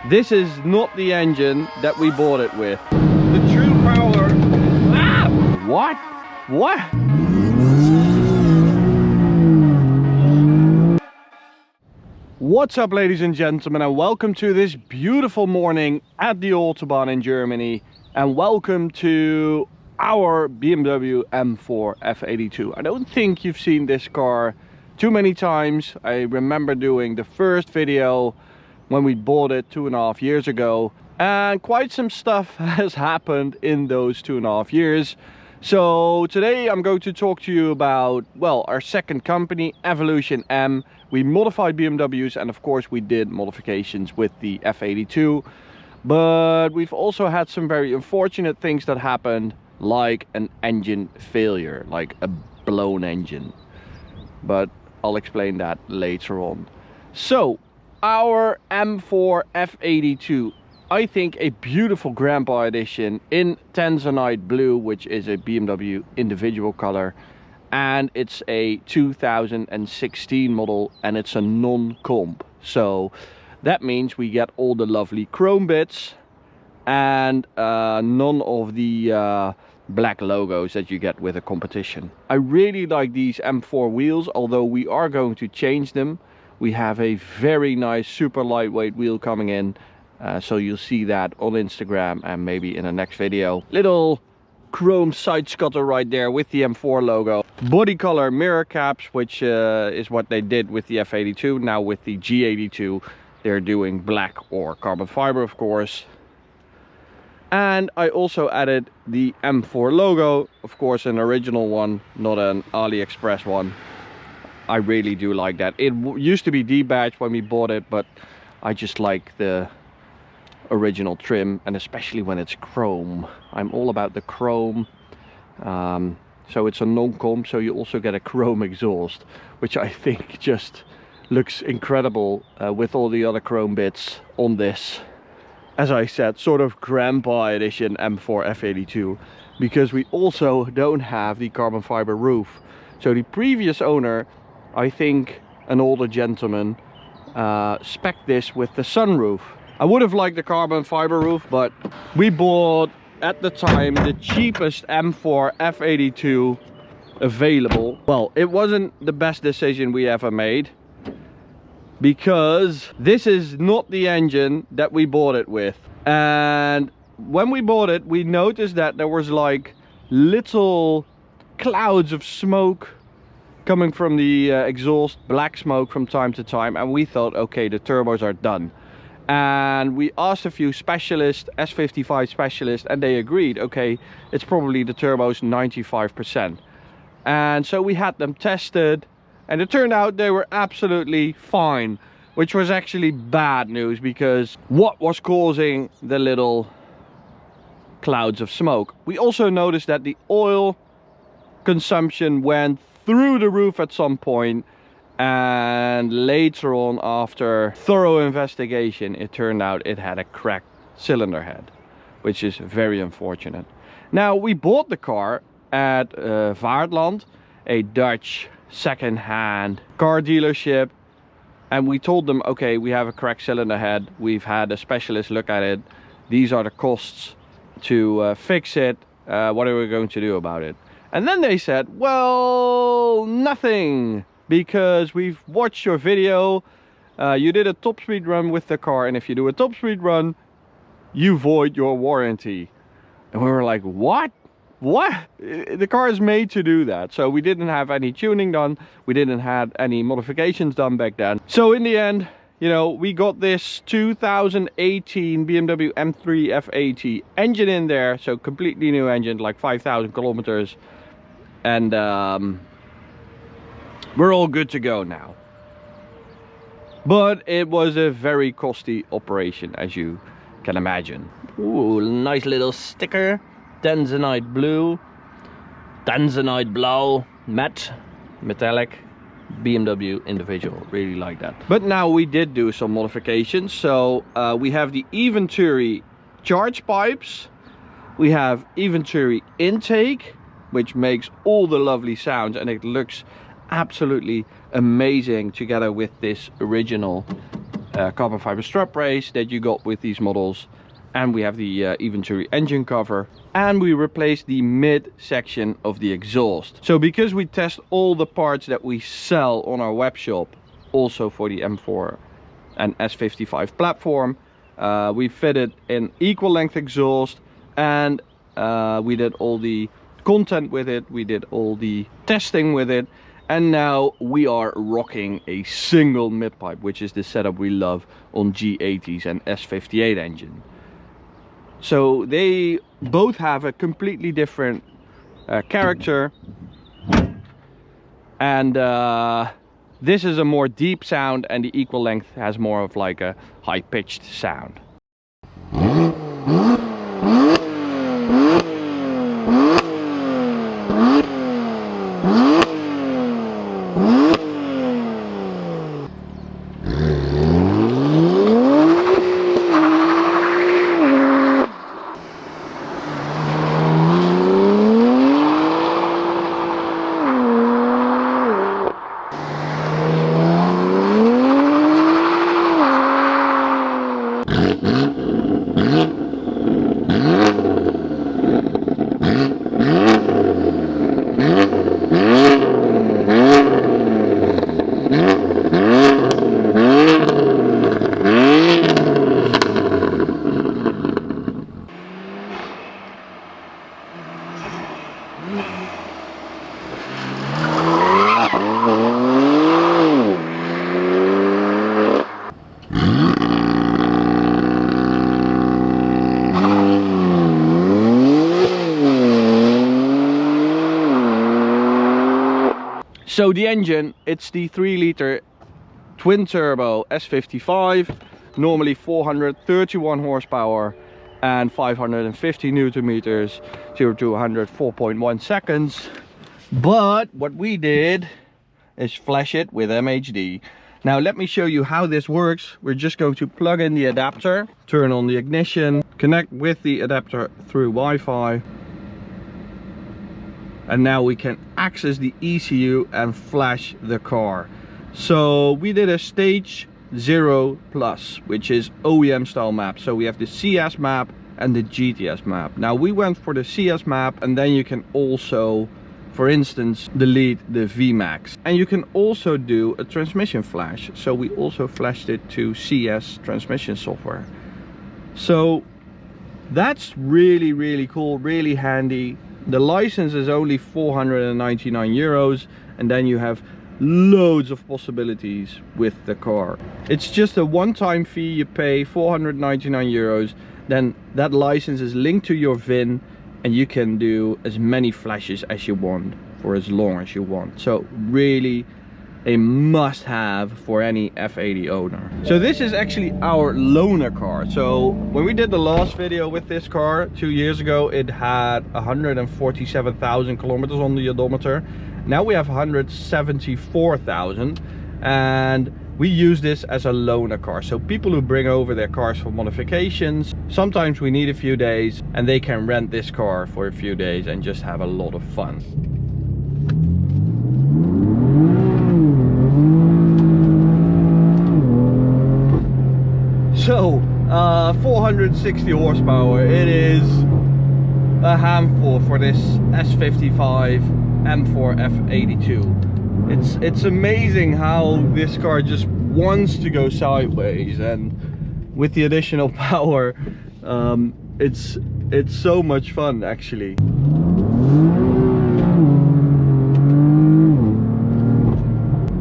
This is not the engine that we bought it with. The true power. Ah! What? What? What's up, ladies and gentlemen, and welcome to this beautiful morning at the Autobahn in Germany, and welcome to our BMW M4 F82. I don't think you've seen this car too many times. I remember doing the first video when we bought it 2.5 years ago, and quite some stuff has happened in those 2.5 years. So today I'm going to talk to you about, well, our second company, Evolution M. We modified BMWs, and of course we did modifications with the F82, but we've also had some very unfortunate things that happened, like an engine failure, like a blown engine, but I'll explain that later on. So our M4 F82, I think a beautiful grandpa edition in Tanzanite blue, which is a BMW individual color, and it's a 2016 model, and it's a non-comp. So that means we get all the lovely chrome bits and none of the black logos that you get with a competition. I really like these M4 wheels, although we are going to change them. We have a very nice super lightweight wheel coming in, so you'll see that on Instagram and maybe in the next video. Little chrome side scutter right there with the M4 logo. Body color mirror caps, which is what they did with the F82. Now with the G82 they're doing black or carbon fiber, of course. And I also added the M4 logo, of course an original one, not an AliExpress one. I really do like that. It used to be debadged when we bought it, but I just like the original trim, and especially when it's chrome. I'm all about the chrome. So it's a non-comp, so you also get a chrome exhaust, which I think just looks incredible with all the other chrome bits on this. As I said, sort of grandpa edition M4 F82, because we also don't have the carbon fiber roof. So the previous owner, I think an older gentleman, spec'd this with the sunroof. I would have liked the carbon fiber roof, but we bought at the time the cheapest M4 F82 available. Well, it wasn't the best decision we ever made, because this is not the engine that we bought it with. And when we bought it, we noticed that there was like little clouds of smoke coming from the exhaust, black smoke from time to time, and we thought, okay, the turbos are done. And we asked a few specialists, S55 specialists, and they agreed, okay, it's probably the turbos 95%. And so we had them tested, and it turned out they were absolutely fine, which was actually bad news, because what was causing the little clouds of smoke? We also noticed that the oil consumption went through the roof at some point, and later on, after thorough investigation, it turned out it had a cracked cylinder head, which is very unfortunate. Now, we bought the car at Vaartland, a Dutch second-hand car dealership, and we told them, okay, we have a cracked cylinder head, we've had a specialist look at it, these are the costs to fix it, what are we going to do about it? And then they said, well, nothing, because we've watched your video, you did a top speed run with the car, and if you do a top speed run, you void your warranty. And we were like, what? What? The car is made to do that. So we didn't have any tuning done, we didn't have any modifications done back then. So in the end, you know, we got this 2018 BMW M3 F80 engine in there, so completely new engine, like 5,000 kilometers, and we're all good to go now. But it was a very costly operation, as you can imagine. Ooh, nice little sticker, Tanzanite blue, Tanzanite blau, matte, metallic, BMW individual, really like that. But now we did do some modifications. So we have the Venturi charge pipes, we have Venturi intake, which makes all the lovely sounds, and it looks absolutely amazing together with this original carbon fiber strap brace that you got with these models, and we have the Eventuri engine cover, and we replaced the mid section of the exhaust. So because we test all the parts that we sell on our web shop, also for the M4 and S55 platform, we fitted an equal length exhaust, and we did all the content with it, we did all the testing with it, and now we are rocking a single midpipe, which is the setup we love on G80s and S58 engine. So they both have a completely different character, and this is a more deep sound, and the equal length has more of like a high-pitched sound. So the engine, it's the 3-liter twin turbo S55, normally 431 horsepower and 550 Newton meters, 0 to 100 4.1 seconds. But what we did is flash it with MHD. Now let me show you how this works. We're just going to plug in the adapter, turn on the ignition, connect with the adapter through Wi-Fi, and now we can access the ECU and flash the car. So we did a stage 0 plus, which is OEM style map. So we have the CS map and the GTS map. Now we went for the CS map, and then you can also, for instance, delete the VMAX, and you can also do a transmission flash. So we also flashed it to CS transmission software. So that's really cool, really handy. The license is only 499 euros, and then you have loads of possibilities with the car. It's just a one-time fee. You pay 499 euros, then that license is linked to your VIN, and you can do as many flashes as you want for as long as you want. So really a must-have for any F80 owner. So this is actually our loaner car. So when we did the last video with this car 2 years ago, it had 147,000 kilometers on the odometer. Now we have 174,000, and we use this as a loaner car. So people who bring over their cars for modifications, sometimes we need a few days, and they can rent this car for a few days and just have a lot of fun. So 460 horsepower, it is a handful for this S55 M4 F82. It's amazing how this car just wants to go sideways, and with the additional power, it's so much fun actually.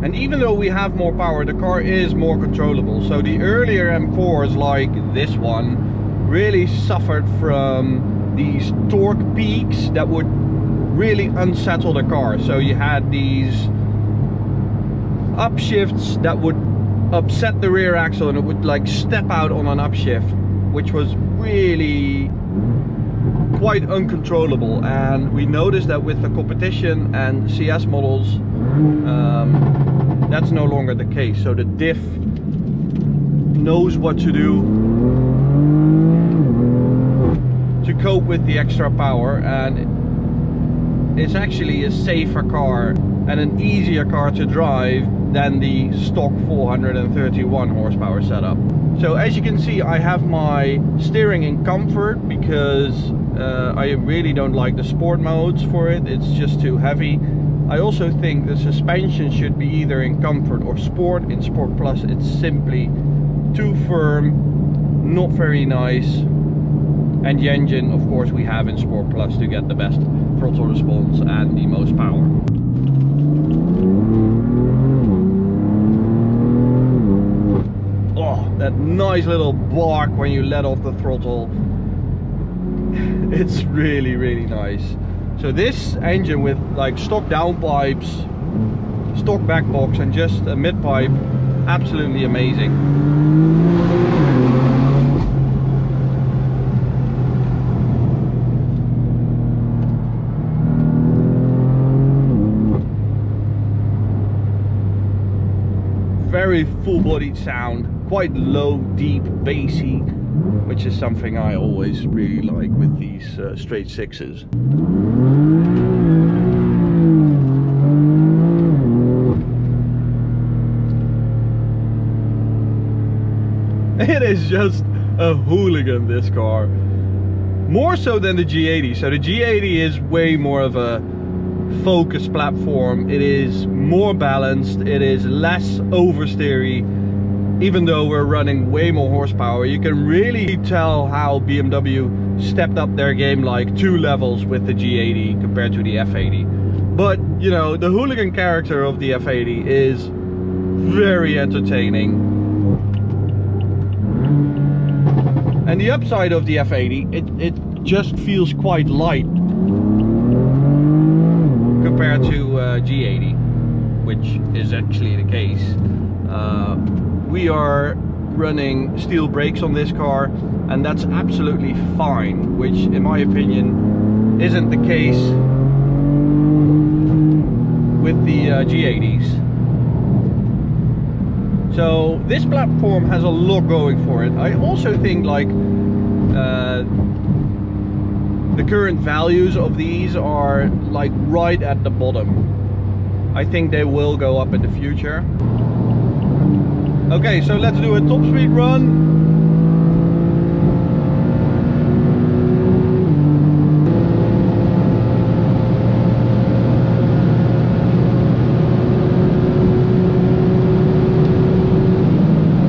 And even though we have more power, the car is more controllable. So the earlier M4s, like this one, really suffered from these torque peaks that would really unsettle the car. So you had these upshifts that would upset the rear axle, and it would like step out on an upshift, which was really quite uncontrollable. And we noticed that with the competition and CS models, that's no longer the case. So the diff knows what to do to cope with the extra power, and it's actually a safer car and an easier car to drive than the stock 431 horsepower setup. So as you can see, I have my steering in comfort because I really don't like the sport modes for it. It's just too heavy. I also think the suspension should be either in comfort or sport. In Sport Plus it's simply too firm, not very nice. And the engine, of course, we have in Sport Plus to get the best throttle response and the most power. Oh, that nice little bark when you let off the throttle. It's really, really nice. So this engine with like stock downpipes, stock back box and just a mid-pipe, absolutely amazing. Very full-bodied sound, quite low, deep, bassy, which is something I always really like with these straight sixes. It is just a hooligan, this car. More so than the G80. So the G80 is way more of a focus platform. It is more balanced, it is less oversteery. Even though we're running way more horsepower, you can really tell how BMW stepped up their game like 2 levels with the G80 compared to the F80. But you know, the hooligan character of the F80 is very entertaining. And the upside of the F80, it just feels quite light compared to G80, which is actually the case. We are running steel brakes on this car, and that's absolutely fine, which in my opinion isn't the case with the G80s. So this platform has a lot going for it. I also think like the current values of these are like right at the bottom. I think they will go up in the future. Okay, so let's do a top speed run.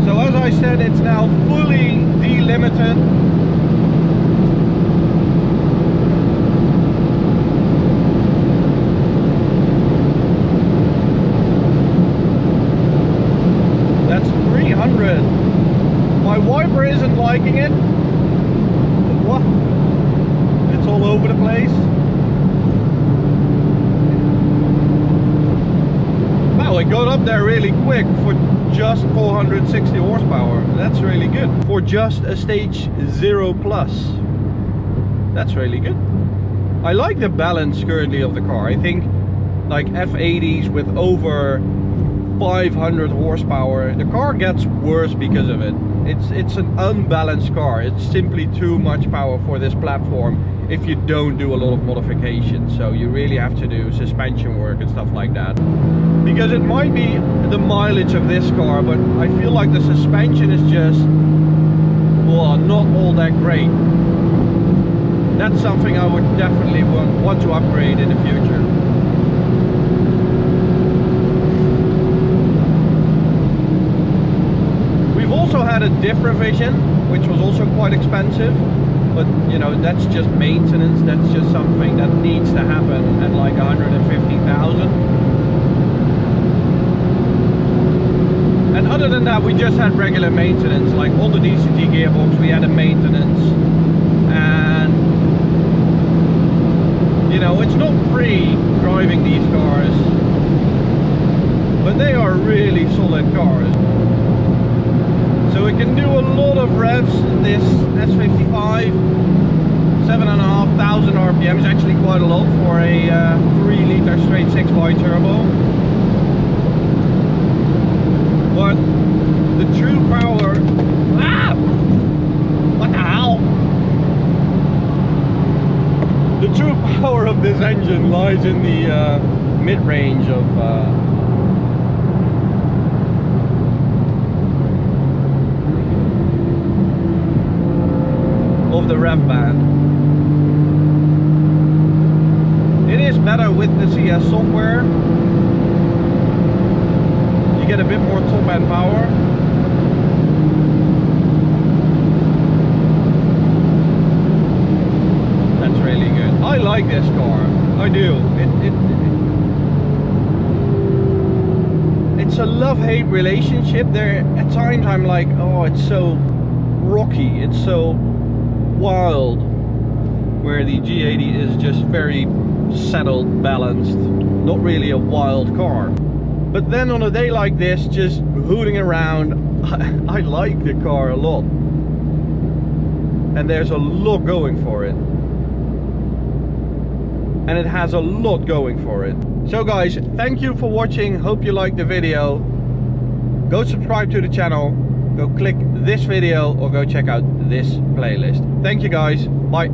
So as I said, it's now fully delimited. My wiper isn't liking it. What? It's all over the place. Wow, it got up there really quick for just 460 horsepower. That's really good. For just a stage 0 plus. That's really good. I like the balance currently of the car. I think like F80s with over 500 horsepower, the car gets worse because of it. It's an unbalanced car. It's simply too much power for this platform if you don't do a lot of modifications. So you really have to do suspension work and stuff like that. Because it might be the mileage of this car, but I feel like the suspension is just, well, not all that great. That's something I would definitely want to upgrade in the future. Also had a diff revision, which was also quite expensive, but you know, that's just maintenance. That's just something that needs to happen at like 150,000. And other than that, we just had regular maintenance. Like on the DCT gearbox we had a maintenance, and you know, it's not free driving these cars, but they are really solid cars. So it can do a lot of revs. This S55, 7,500 RPM is actually quite a lot for a 3-liter straight 6 bi-turbo. But the true power... Ah! What the hell? The true power of this engine lies in the mid-range of of the rev band. It is better with the CS software. You get a bit more top end power. That's really good. I like this car. I do. It's a love-hate relationship. There at times I'm like, oh, it's so rocky, it's so wild, where the G80 is just very settled, balanced, not really a wild car. But then on a day like this, just hooting around, I like the car a lot, and there's a lot going for it, and it has a lot going for it. So guys, thank you for watching. Hope you liked the video. Go subscribe to the channel, go click this video, or go check out this playlist. Thank you guys, bye.